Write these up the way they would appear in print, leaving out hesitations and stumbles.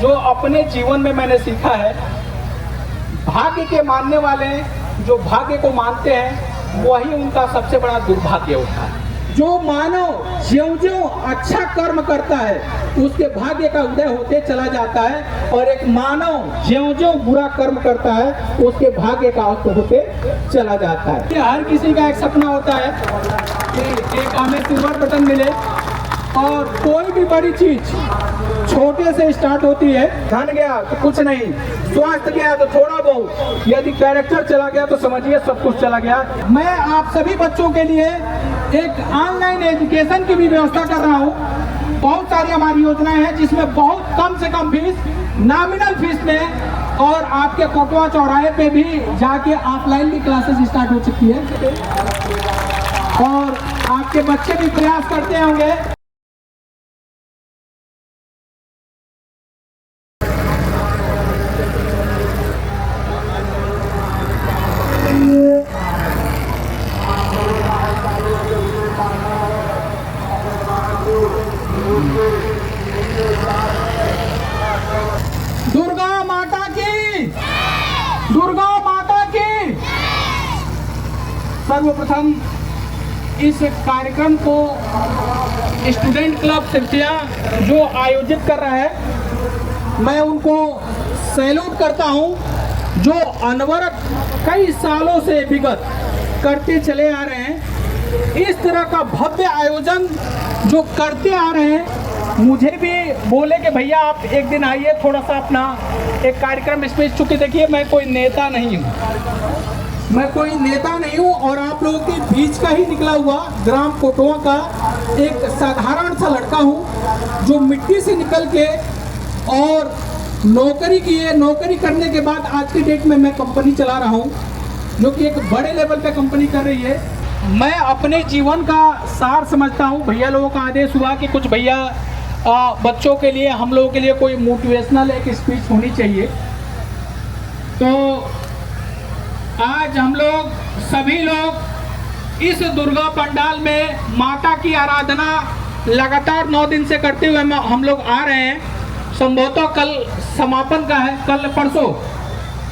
जो अपने जीवन में मैंने सीखा है, भाग्य के मानने वाले जो भाग्य को मानते हैं वही उनका सबसे बड़ा दुर्भाग्य होता है। जो मानव ज्यों-ज्यों अच्छा कर्म करता है उसके भाग्य का उदय होते चला जाता है, और एक मानव ज्यों-ज्यों बुरा कर्म करता है उसके भाग्य का अस्त होते चला जाता है। हर किसी का एक सपना होता है कि एक हमें सिल्वर बटन मिले, और कोई भी बड़ी चीज छोटे से स्टार्ट होती है। धन गया तो कुछ नहीं, स्वास्थ्य गया तो थोड़ा बहुत, यदि कैरेक्टर चला गया तो समझिए सब कुछ चला गया। मैं आप सभी बच्चों के लिए एक ऑनलाइन एजुकेशन की भी व्यवस्था कर रहा हूँ। बहुत सारी हमारी योजनाएं हैं जिसमें बहुत कम से कम फीस, नॉमिनल फीस में, और आपके कोटवा चौराहे पे भी जाके ऑफलाइन भी क्लासेस स्टार्ट हो चुकी है, और आपके बच्चे भी प्रयास करते होंगे। दुर्गा माता की, दुर्गा माता की। सर्वप्रथम इस कार्यक्रम को स्टूडेंट क्लब सिरसिया जो आयोजित कर रहा है, मैं उनको सैल्यूट करता हूं, जो अनवरत कई सालों से विगत करते चले आ रहे हैं। इस तरह का भव्य आयोजन जो करते आ रहे हैं, मुझे भी बोले कि भैया आप एक दिन आइए, थोड़ा सा अपना एक कार्यक्रम इसमें। चूंकि देखिए मैं कोई नेता नहीं हूँ, मैं कोई नेता नहीं हूँ, और आप लोगों के बीच का ही निकला हुआ ग्राम कोटवा का एक साधारण सा लड़का हूँ, जो मिट्टी से निकल के और नौकरी की है। नौकरी करने के बाद आज की डेट में मैं कंपनी चला रहा हूँ, जो कि एक बड़े लेवल पे कंपनी कर रही है। मैं अपने जीवन का सार समझता हूँ। भैया लोगों का आदेश हुआ कि कुछ भैया बच्चों के लिए, हम लोगों के लिए कोई मोटिवेशनल एक स्पीच होनी चाहिए। तो आज हम लोग सभी लोग इस दुर्गा पंडाल में माता की आराधना लगातार 9 दिन से करते हुए हम लोग आ रहे हैं। संभवतः कल समापन का है, कल परसों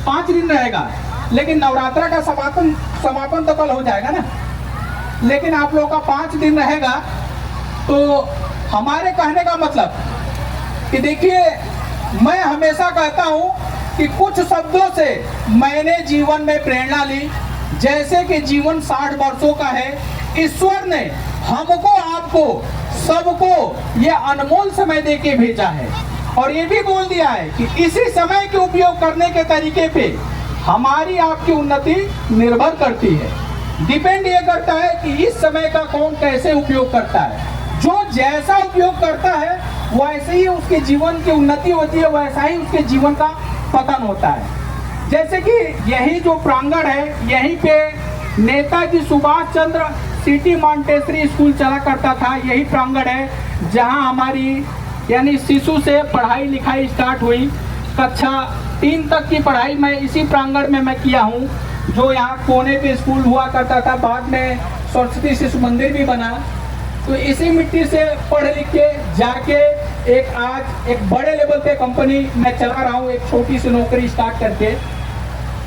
5 दिन रहेगा, लेकिन नवरात्रा का समापन तो कल हो जाएगा ना, लेकिन आप लोगों का 5 दिन रहेगा। तो हमारे कहने का मतलब कि देखिए, मैं हमेशा कहता हूं कि कुछ शब्दों से मैंने जीवन में प्रेरणा ली। जैसे कि जीवन 60 वर्षों का है, ईश्वर ने हमको, आपको, सबको ये अनमोल समय दे के भेजा है, और ये भी बोल दिया है कि इसी समय के उपयोग करने के तरीके पे हमारी आपकी उन्नति निर्भर करती है। डिपेंड ये करता है कि इस समय का कौन कैसे उपयोग करता है। जो जैसा उपयोग करता है वैसे ही उसके जीवन की उन्नति होती है, वैसा ही उसके जीवन का पतन होता है। जैसे कि यही जो प्रांगण है, यहीं पे Netaji Subhash Chandra city Montessori school चला करता था। यही प्रांगण है जहां हमारी यानी शिशु से पढ़ाई लिखाई स्टार्ट हुई। कक्षा 3 तक की पढ़ाई मैं इसी प्रांगण में मैं किया हूँ, जो यहाँ कोने पे स्कूल हुआ करता था। बाद में सरस्वती शिशु मंदिर भी बना। तो इसी मिट्टी से पढ़ लिख के जाके आज एक बड़े लेवल पे कंपनी मैं चला रहा हूँ, एक छोटी सी नौकरी स्टार्ट करके।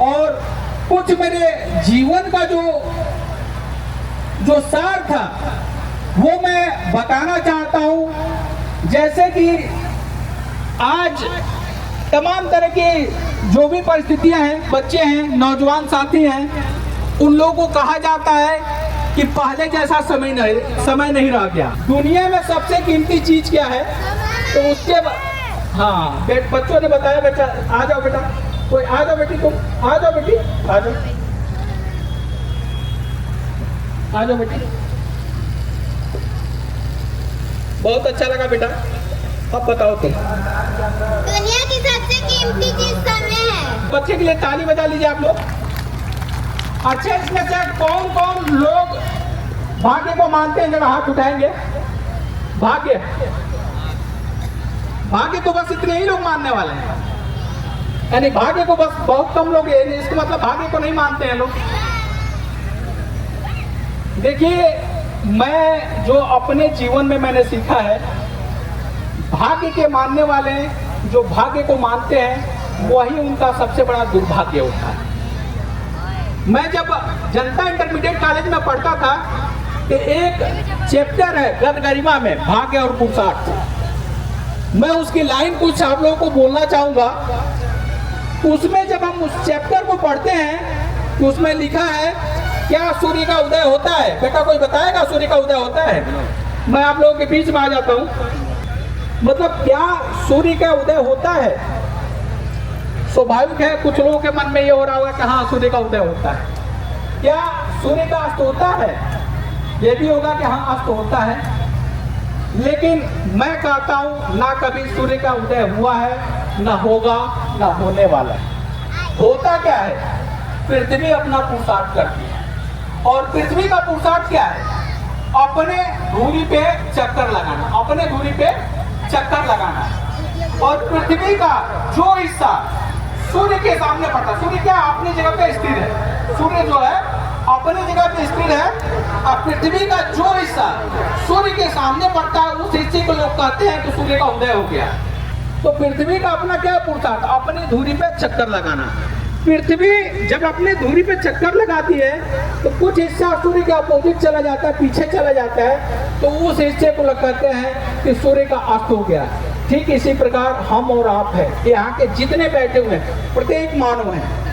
और कुछ मेरे जीवन का जो सार था वो मैं बताना चाहता हूँ। जैसे कि आज तमाम तरह की जो भी परिस्थितियां हैं, बच्चे हैं, नौजवान साथी हैं, उन लोगों को कहा जाता है कि पहले जैसा समय नहीं रह गया। दुनिया में सबसे कीमती चीज क्या है? तो उसके हाँ, बच्चों ने बताया। बेटा आ जाओ, बेटा कोई आ जाओ, बेटी तुम आ जाओ, बेटी आ जाओ, आ जाओ बेटी। बहुत अच्छा लगा बेटा। अब बताओ तुम। दुनिया की सबसे कीमती चीज समय है। बच्चे के लिए ताली बजा लीजिए आप लोग। अच्छा, इसमें से कौन कौन लोग भाग्य को मानते हैं? जरा हाथ उठाएंगे। भाग्य तो बस इतने ही लोग मानने वाले हैं, यानी भाग्य को बस बहुत कम लोग हैं। इसका मतलब भाग्य को नहीं मानते हैं लोग। देखिए, मैं जो अपने जीवन में मैंने सीखा है, भाग्य के मानने वाले जो भाग्य को मानते हैं वही उनका सबसे बड़ा दुर्भाग्य होता है। मैं जब जनता इंटरमीडिएट कॉलेज में पढ़ता था तो एक चैप्टर है गद गरिमा में, भाग्य और पुरुषार्थ। मैं उसकी लाइन कुछ आप लोगों को बोलना चाहूंगा। उसमें जब हम उस चैप्टर को पढ़ते हैं तो उसमें लिखा है क्या सूर्य का उदय होता है। बेटा कोई बताएगा सूर्य का उदय होता है? मैं आप लोगों के बीच में आ जाता हूँ। मतलब क्या सूर्य का उदय होता है? स्वाभाविक है कुछ लोगों के मन में ये हो रहा होगा कि हाँ सूर्य का उदय होता है। क्या सूर्य का अस्त होता है? ये भी होगा कि हाँ अस्त होता है, लेकिन मैं कहता हूँ ना कभी सूर्य का उदय हुआ है, ना होगा, ना होने वाला है। होता क्या है? पृथ्वी अपना पुरुषार्थ करती है, और पृथ्वी का पुरुषार्थ क्या है? अपने धुरी पे चक्कर लगाना, अपने धुरी पे चक्कर लगाना। और पृथ्वी का जो हिस्सा सूर्य के सामने पड़ता है, सूर्य क्या अपनी जगह पे स्थिर है, सूर्य जो है अपनी जगह पे स्थिर है, और पृथ्वी का जो हिस्सा सूर्य के सामने पड़ता है उस हिस्से को लोग कहते हैं कि सूर्य का उदय हो गया। तो पृथ्वी का अपना क्या पुरुषार्थ? अपनी धुरी पे चक्कर लगाना। पृथ्वी जब अपनी धुरी पे चक्कर लगाती है तो कुछ हिस्सा सूर्य के अपोजिट चला जाता है, पीछे चला जाता है, तो उस हिस्से को लोग कहते हैं कि सूर्य का अस्त हो गया। ठीक इसी प्रकार हम और आप है, यहाँ के जितने बैठे हुए हैं प्रत्येक मानव है।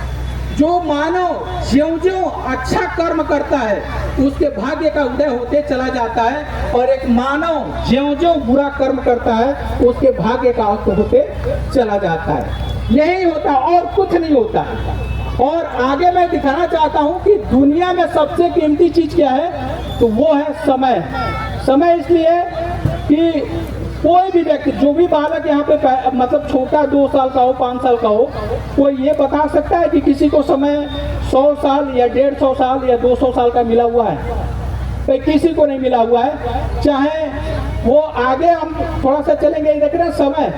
जो मानव ज्यों-ज्यों अच्छा कर्म करता है उसके भाग्य का उदय होते चला जाता है, और एक मानव ज्यों-ज्यों बुरा कर्म करता है उसके भाग्य का अस्त होते चला जाता है। यही होता और कुछ नहीं होता। और आगे मैं दिखाना चाहता हूँ कि दुनिया में सबसे कीमती चीज क्या है, तो वो है समय। समय इसलिए कि कोई भी व्यक्ति, जो भी बालक यहाँ पे मतलब छोटा 2 साल का हो, 5 साल का हो, कोई ये बता सकता है कि किसी को समय 100 साल या 150 साल या 200 साल का मिला हुआ है? भाई किसी को नहीं मिला हुआ है। चाहे वो आगे हम थोड़ा सा चलेंगे, देख रहे हैं समय।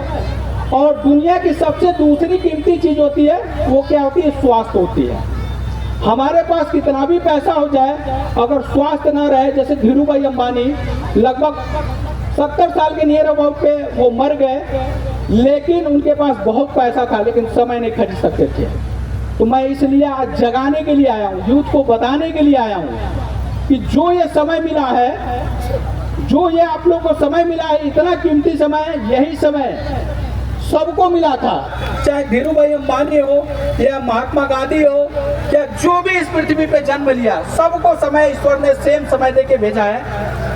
और दुनिया की सबसे दूसरी कीमती चीज होती है, वो क्या होती है? स्वास्थ्य होती है। हमारे पास कितना भी पैसा हो जाए, अगर स्वास्थ्य ना रहे, जैसे धीरू भाई अंबानी लगभग 70 साल के नियर अबाउट पे वो मर गए, लेकिन उनके पास बहुत पैसा था लेकिन समय नहीं खरीद सकते थे। तो मैं इसलिए आज जगाने के लिए आया हूँ, यूथ को बताने के लिए आया हूँ कि जो ये समय मिला है, जो ये आप लोग को समय मिला है, इतना कीमती समय है, यही समय सबको मिला था। चाहे धीरू भाई अंबानी हो या महात्मा गांधी हो या जो भी इस पृथ्वी पे जन्म लिया, सबको समय ईश्वर ने सेम समय दे के भेजा है।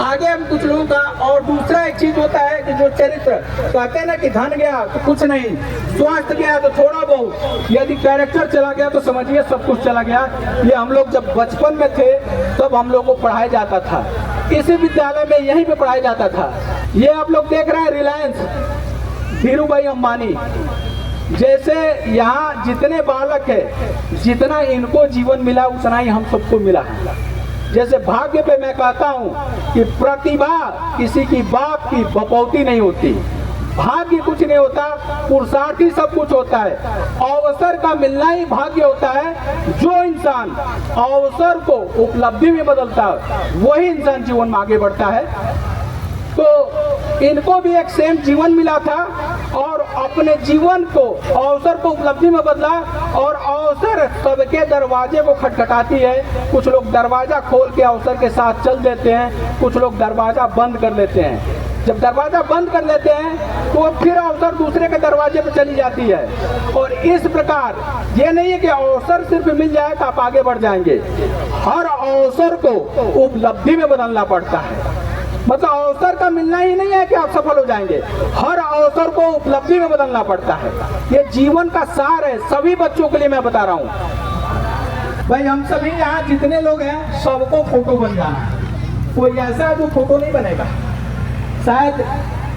आगे हम कुछ लोगों का और दूसरा एक चीज होता है कि जो चरित्र कहते हैं ना कि धन गया तो कुछ नहीं, स्वास्थ्य गया तो थोड़ा बहुत, यदि कैरेक्टर चला गया तो समझिए सब कुछ चला गया। ये हम लोग जब बचपन में थे तब हम लोग को पढ़ाया जाता था, इसी विद्यालय में यहीं पे पढ़ाया जाता था। ये आप लोग देख रहे हैं रिलायंस, धीरू भाई अंबानी जैसे यहाँ जितने बालक है, जितना इनको जीवन मिला उतना ही हम सबको मिला है। जैसे भाग्य पे मैं कहता हूँ कि प्रतिभा किसी की बाप की बपौती नहीं होती, भाग्य कुछ नहीं होता, पुरुषार्थ ही सब कुछ होता है। अवसर का मिलना ही भाग्य होता है। जो इंसान अवसर को उपलब्धि में बदलता है वही इंसान जीवन में आगे बढ़ता है। तो इनको भी एक सेम जीवन मिला था और अपने जीवन को अवसर को उपलब्धि में बदला, और अवसर सबके दरवाजे को खटखटाती है। कुछ लोग दरवाजा खोल के अवसर के साथ चल देते हैं, कुछ लोग दरवाजा बंद कर लेते हैं। जब दरवाजा बंद कर लेते हैं तो फिर अवसर दूसरे के दरवाजे पर चली जाती है। और इस प्रकार ये नहीं है कि अवसर सिर्फ मिल जाए तो आप आगे बढ़ जाएंगे, हर अवसर को उपलब्धि में बदलना पड़ता है। मतलब अवसर का मिलना ही नहीं है कि आप सफल हो जाएंगे, हर अवसर को उपलब्धि में बदलना पड़ता है। ये जीवन का सार है, सभी बच्चों के लिए मैं बता रहा हूँ। भाई हम सभी यहाँ जितने लोग हैं सबको फोटो बन जाना है। कोई ऐसा है जो फोटो नहीं बनेगा, शायद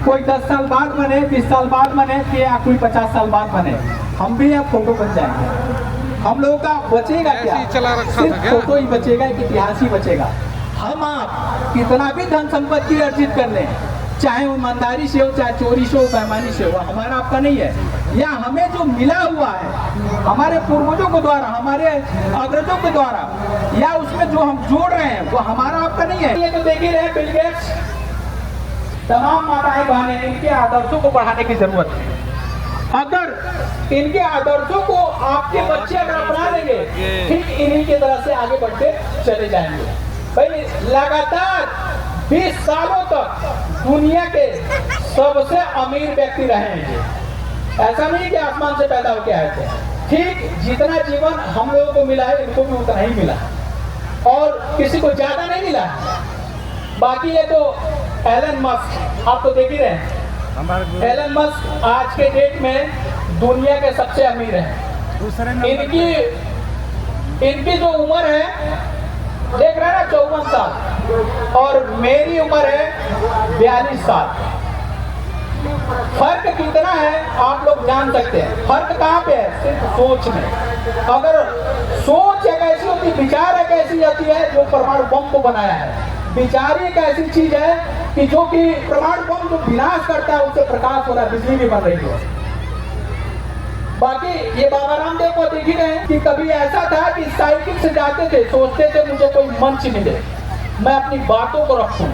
कोई 10 साल बाद बने, 20 साल बाद बने, या कोई 50 साल बाद बने, हम भी यहाँ फोटो बन जाएंगे। हम लोगों का बचेगा क्या? सिर्फ फोटो ही बचेगा, एक इतिहास ही बचेगा। हम आप कितना भी धन संपत्ति अर्जित कर लें, चाहे वो ईमानदारी से हो, चाहे चोरी से हो, बेईमानी से हो, हमारा आपका नहीं है। या हमें जो मिला हुआ है हमारे पूर्वजों के द्वारा, हमारे अग्रजों के द्वारा, या उसमें जो हम जोड़ रहे हैं वो हमारा आपका नहीं है। ये तो देख ही रहे बिल गेट्स, तमाम माताएं बहनें, इनके आदर्शों को बढ़ाने की जरूरत है। अगर इनके आदर्शों को आपके बच्चे अगर अपना लेंगे, ठीक इन्हीं की तरह से आगे बढ़ते चले जाएंगे। भाई लगातार 20 सालों तक दुनिया के सबसे अमीर व्यक्ति रहे हैं। ऐसा नहीं कि आसमान से पैदा होकर आए थे। ठीक जितना जीवन हम लोगों को मिला है, इनको भी उतना ही मिला और किसी को ज्यादा नहीं मिला। बाकी ये तो एलन मस्क, आप तो देख ही रहे हैं, एलन मस्क आज के डेट में दुनिया के सबसे अमीर हैं। इनकी जो उम्र है देख रहे हैं ना, 54 साल, और मेरी उम्र है 42 साल। फर्क कितना है आप लोग जान सकते हैं। फर्क कहाँ पे है? सिर्फ सोच में। अगर सोच एक ऐसी होती, विचार एक ऐसी होती है जो परमाणु बम को बनाया है। विचार एक ऐसी चीज है कि जो कि परमाणु बम जो विनाश करता है, उससे प्रकाश हो रहा है, बिजली भी बन रही है। बाकी ये बाबा रामदेव को देख ही रहे हैं कि कभी ऐसा था कि साइकिल से जाते थे, सोचते थे मुझे कोई मंच मिले, मैं अपनी बातों को रखूं।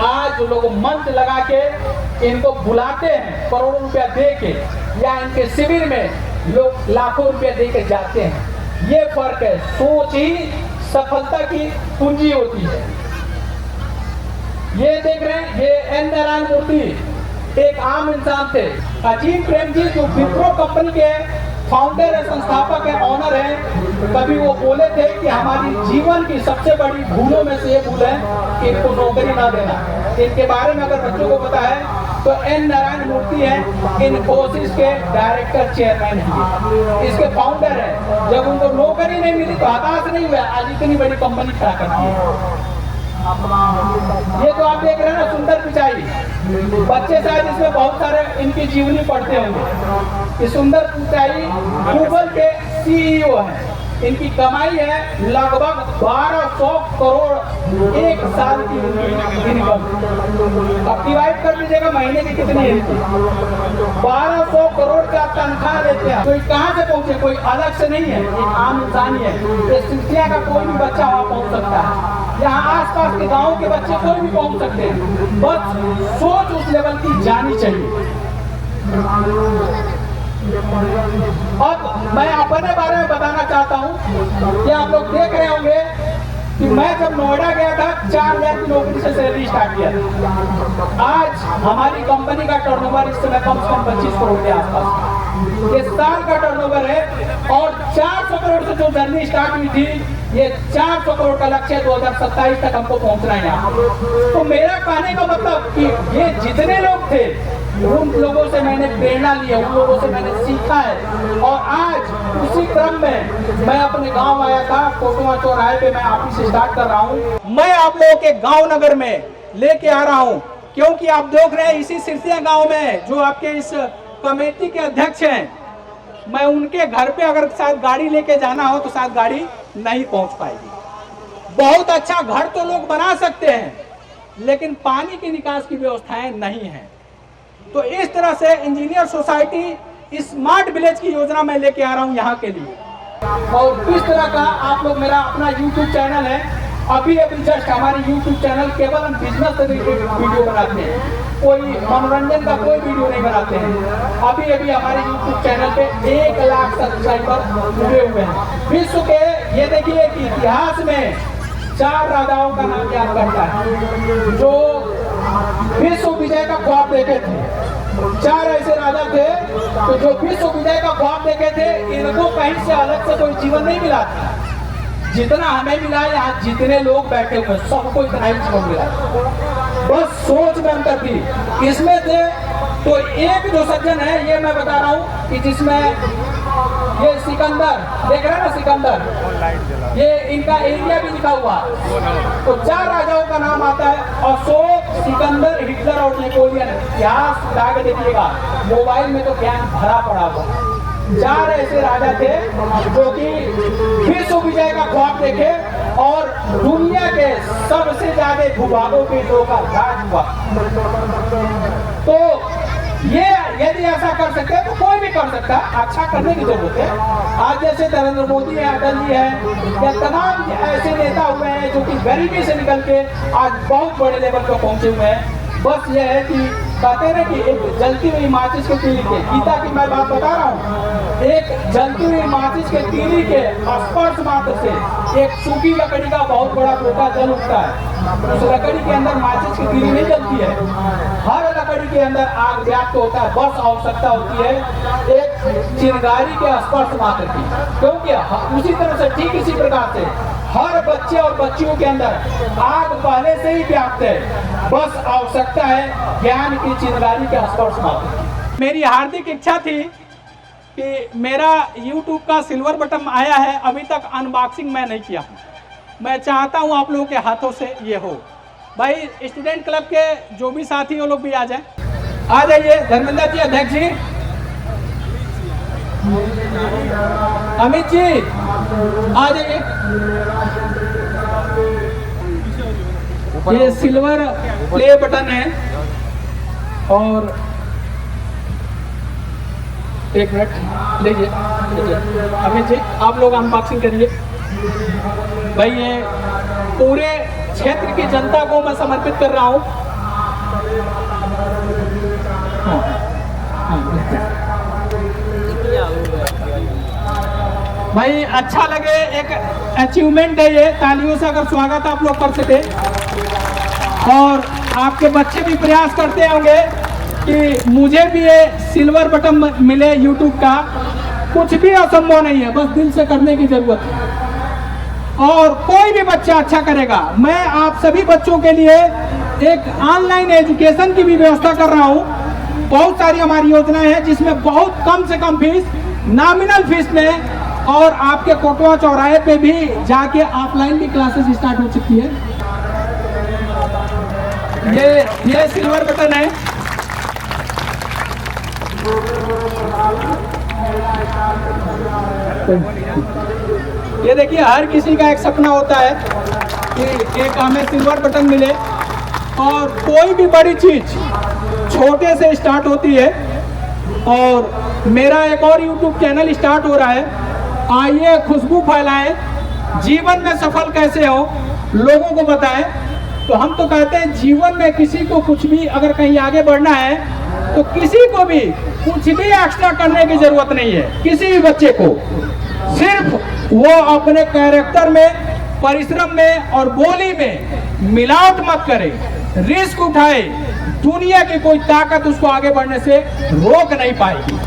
आज लोग मंच लगा के इनको बुलाते हैं, करोड़ों रुपया दे के, या इनके शिविर में लोग लाखों रुपया दे के जाते हैं। ये फर्क है। सोच ही सफलता की पूंजी होती है। ये देख रहे हैं, ये एन नारायण मूर्ति एक आम इंसान थे। अजीम प्रेम जी जो विप्रो कंपनी के फाउंडर है, संस्थापक है, ऑनर है, कभी वो बोले थे कि हमारी जीवन की सबसे बड़ी भूलों में से ये भूल है कि इनको नौकरी ना देना। इनके बारे में अगर बच्चों को पता है तो एन नारायण मूर्ति है, इन्फोसिस के डायरेक्टर चेयरमैन हैं, इसके फाउंडर है। जब उनको नौकरी नहीं मिली तो हताश नहीं हुआ, आज इतनी बड़ी कंपनी खड़ा करती है। ये तो आप देख रहे हैं ना, सुंदर पिचाई। बच्चे शायद इसमें बहुत सारे इनकी जीवनी पढ़ते होंगे। ये सुंदर पिचाई गूगल के सीईओ हैं। इनकी कमाई है लगभग 1200 करोड़ एक साल की इनकम। अब डिवाइड कर लीजिएगा महीने की कितनी है इनकी। 1200 करोड़ का तनख्वाह लेते हैं। कोई कहाँ से पहुंचे? कोई अलग से नहीं है, एक आम इंसान ही है। ये सिंथिया का कोई भी बच्चा वहाँ पहुंच सकता है। यहाँ आसपास के गांव के बच्चे कोई भी पहुंच सकते हैं, बस सोच उस लेवल की जानी चाहिए। अब मैं अपने बारे में बताना चाहता हूँ कि आप लोग देख रहे होंगे कि मैं जब नोएडा गया था 4000 की नौकरी से सैलरी स्टार्ट किया। आज हमारी कंपनी का टर्नओवर इस समय कम से कम 25 करोड़ के आसपास, ये साल का टर्नओवर है। और 400 करोड़ से जो जर्नी स्टार्ट हुई थी, ये 400 करोड़ का लक्ष्य 2027 तक हमको पहुंचना है यहाँ। तो मेरा कहने का मतलब कि ये जितने लोग थे उन लोगों से मैंने प्रेरणा ली है, उन लोगों से मैंने सीखा है। और आज उसी क्रम में मैं अपने गांव आया था, कोटवा चौराहे पे मैं ऑफिस स्टार्ट कर रहा हूँ। मैं आप लोगों के गांव नगर में लेके आ रहा हूँ, क्योंकि आप देख रहे हैं इसी सिरसिया गांव में जो आपके इस कमेटी के अध्यक्ष हैं, मैं उनके घर पे अगर शायद गाड़ी लेके जाना हो तो शायद गाड़ी नहीं पहुंच पाएगी। बहुत अच्छा घर तो लोग बना सकते हैं, लेकिन पानी की निकास की व्यवस्थाएं नहीं है। तो इस तरह से इंजीनियर सोसाइटी स्मार्ट विलेज की योजना मैं लेके आ रहा हूं यहाँ के लिए। और किस तरह का आप लोग, मेरा अपना YouTube चैनल है, अभी जस्ट हमारे YouTube चैनल केवल हम बिजनेस से रिलेटेड वीडियो बनाते हैं, कोई मनोरंजन का कोई वीडियो नहीं बनाते हैं। अभी हमारे YouTube चैनल पे 1 लाख सब्सक्राइबर जुड़े हुए हैं। विश्व के ये देखिए कि इतिहास में 4 राजाओं का नाम याद करता है जो विश्व विजय का ख्वाब देखे थे। 4 ऐसे राजा थे तो जो विश्व विजय का ख्वाब देखे थे, इनको कहीं से अलग से कोई जीवन नहीं मिला था। जितना हमें मिला है, यहाँ जितने लोग बैठे हुए सबको इतना ही जीवन मिला, बस सोच में अंतर थी। इसमें से तो एक जो सज्जन है, ये मैं बता रहा हूँ कि जिसमें ये सिकंदर देख रहे हैं ना, सिकंदर, ये इनका एरिया भी लिखा हुआ। तो 4 राजाओं का नाम आता है, अशोक, सिकंदर, हिटलर और नेपोलियन। इतिहास उठा के देखिएगा, मोबाइल में तो ज्ञान भरा पड़ा हुआ। 4 ऐसे राजा थे जो कि विश्व विजय का ख्वाब देखे और दुनिया के सबसे ज्यादा भूभागों के लोग का राज हुआ। तो ये यदि ऐसा कर सकते हैं तो कोई भी कर सकता है। अच्छा करने की जरूरत है। आज जैसे नरेंद्र मोदी है, अटल जी है, या तमाम ऐसे नेता हुए हैं जो कि गरीबी से निकल के आज बहुत बड़े लेवल पर पहुंचे हुए हैं। बस ये है कि कहते हैं कि एक जलती हुई माचिस के तीली के, गीता की मैं बात बता रहा हूँ, एक जलती हुई माचिस के तीली के स्पर्श मात्र से एक सूखी लकड़ी का बहुत बड़ा टोटा जल उठता है। उस लकड़ी के अंदर माचिस की तीली नहीं जलती है, हर लकड़ी के अंदर आग व्याप्त होता है। बस आवश्यकता होती है एक चिंगारी के स्पर्श मात्र की, क्योंकि उसी तरह से ठीक इसी प्रकार से हर बच्चे और बच्चियों के अंदर आग पहले से ही व्याप्त है, बस आवश्यकता है ज्ञान की चिंगारी के स्पर्श मात्र। मेरी हार्दिक इच्छा थी कि मेरा YouTube का सिल्वर बटन आया है, अभी तक अनबॉक्सिंग मैं नहीं किया हूँ। मैं चाहता हूँ आप लोगों के हाथों से ये हो। भाई स्टूडेंट क्लब के जो भी साथी वो लोग भी आ जाए, आ जाइए। धर्मेंद्र जी, अध्यक्ष जी, अमित जी आ जाइए। ये सिल्वर प्ले बटन है और एक मिनट लीजिए, अमित जी आप लोग अनबॉक्सिंग करिए। भाई ये पूरे क्षेत्र की जनता को मैं समर्पित कर रहा हूँ। भाई अच्छा लगे, एक अचीवमेंट है ये, तालियों से अगर स्वागत आप लोग कर सके। और आपके बच्चे भी प्रयास करते होंगे कि मुझे भी ये सिल्वर बटन मिले YouTube का। कुछ भी असंभव नहीं है, बस दिल से करने की जरूरत है और कोई भी बच्चा अच्छा करेगा। मैं आप सभी बच्चों के लिए एक ऑनलाइन एजुकेशन की भी व्यवस्था कर रहा हूँ। बहुत सारी हमारी योजनाएं हैं जिसमें बहुत कम से कम फीस, नॉमिनल फीस में, और आपके कोटवा चौराहे पे भी जाके ऑफलाइन भी क्लासेस स्टार्ट हो चुकी है। ये सिल्वर बटन है। ये देखिए, हर किसी का एक सपना होता है कि एक हमें सिल्वर बटन मिले, और कोई भी बड़ी चीज छोटे से स्टार्ट होती है। और मेरा एक और YouTube चैनल स्टार्ट हो रहा है, आइए खुशबू फैलाएं, जीवन में सफल कैसे हो लोगों को बताएं। तो हम तो कहते हैं जीवन में किसी को कुछ भी अगर कहीं आगे बढ़ना है तो किसी को भी कुछ भी एक्स्ट्रा करने की जरूरत नहीं है। किसी भी बच्चे को सिर्फ वो अपने कैरेक्टर में, परिश्रम में और बोली में मिलावट मत करे, रिस्क उठाए। दुनिया की कोई ताकत उसको आगे बढ़ने से रोक नहीं पाएगी।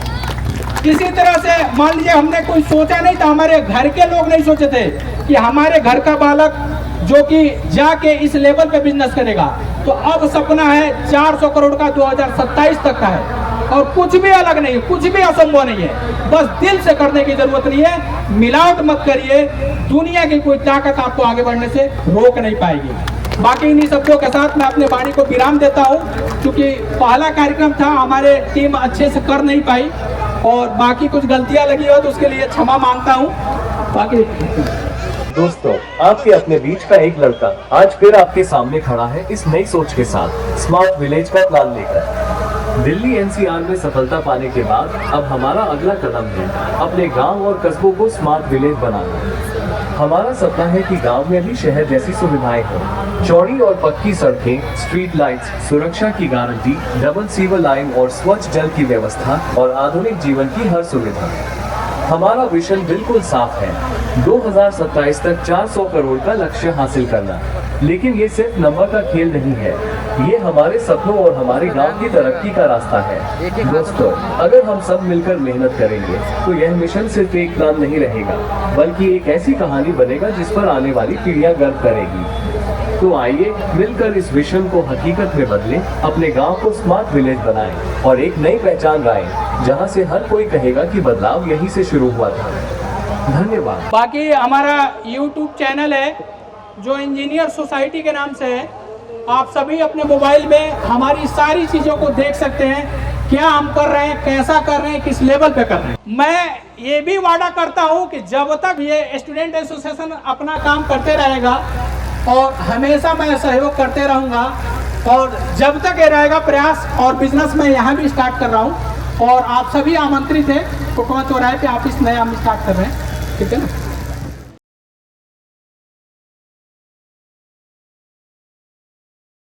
किसी तरह से मान लीजिए हमने कोई सोचा नहीं था, हमारे घर के लोग नहीं सोचे थे कि हमारे घर का बालक जो कि जाके इस लेवल पे बिजनेस करेगा। तो अब सपना है 400 करोड़ का 2027 तक का है, और कुछ भी अलग नहीं, कुछ भी असंभव नहीं है। बस दिल से करने की जरूरत नहीं है, मिलावट मत करिए। दुनिया की कोई ताकत आपको आगे बढ़ने से रोक नहीं पाएगी। बाकी इन्हीं शब्दों के साथ मैं अपने वाणी को विराम देता हूँ, क्योंकि पहला कार्यक्रम था, हमारे टीम अच्छे से कर नहीं पाई और बाकी कुछ गलतियां लगी हो तो उसके लिए क्षमा मांगता हूँ। बाकी दोस्तों, आपके अपने बीच का एक लड़का आज फिर आपके सामने खड़ा है इस नई सोच के साथ, स्मार्ट विलेज का प्लान लेकर। दिल्ली एनसीआर में सफलता पाने के बाद अब हमारा अगला कदम है अपने गांव और कस्बों को स्मार्ट विलेज बनाना। हमारा सपना है कि गांव में भी शहर जैसी सुविधाएं हो, चौड़ी और पक्की सड़कें, स्ट्रीट लाइट्स, सुरक्षा की गारंटी, डबल सीवर लाइन और स्वच्छ जल की व्यवस्था और आधुनिक जीवन की हर सुविधा। हमारा विजन बिल्कुल साफ है, 2027 तक 400 करोड़ का लक्ष्य हासिल करना। लेकिन ये सिर्फ नंबर का खेल नहीं है, ये हमारे सपनों और हमारे गांव की तरक्की का रास्ता है। दोस्तों, अगर हम सब मिलकर मेहनत करेंगे तो यह मिशन सिर्फ एक प्लान नहीं रहेगा, बल्कि एक ऐसी कहानी बनेगा जिस पर आने वाली पीढ़ियां गर्व करेगी। तो आइए मिलकर इस विजन को हकीकत में बदलें, अपने गांव को स्मार्ट विलेज बनाएं और एक नई पहचान लाएं, जहां से हर कोई कहेगा कि बदलाव यहीं से शुरू हुआ था। धन्यवाद। बाकी हमारा YouTube चैनल है जो इंजीनियर सोसाइटी के नाम से है। आप सभी अपने मोबाइल में हमारी सारी चीज़ों को देख सकते हैं, क्या हम कर रहे हैं, कैसा कर रहे हैं, किस लेवल पे कर रहे हैं। मैं ये भी वादा करता हूँ कि जब तक ये स्टूडेंट एसोसिएशन अपना काम करते रहेगा और हमेशा मैं सहयोग करते रहूँगा, और जब तक ये रहेगा प्रयास, और बिजनेस मैं यहाँ भी स्टार्ट कर रहा हूँ और आप सभी आमंत्रित हैं। कोटवा चौराहे पे ऑफिस नया हम स्टार्ट कर रहे हैं, ठीक है ना।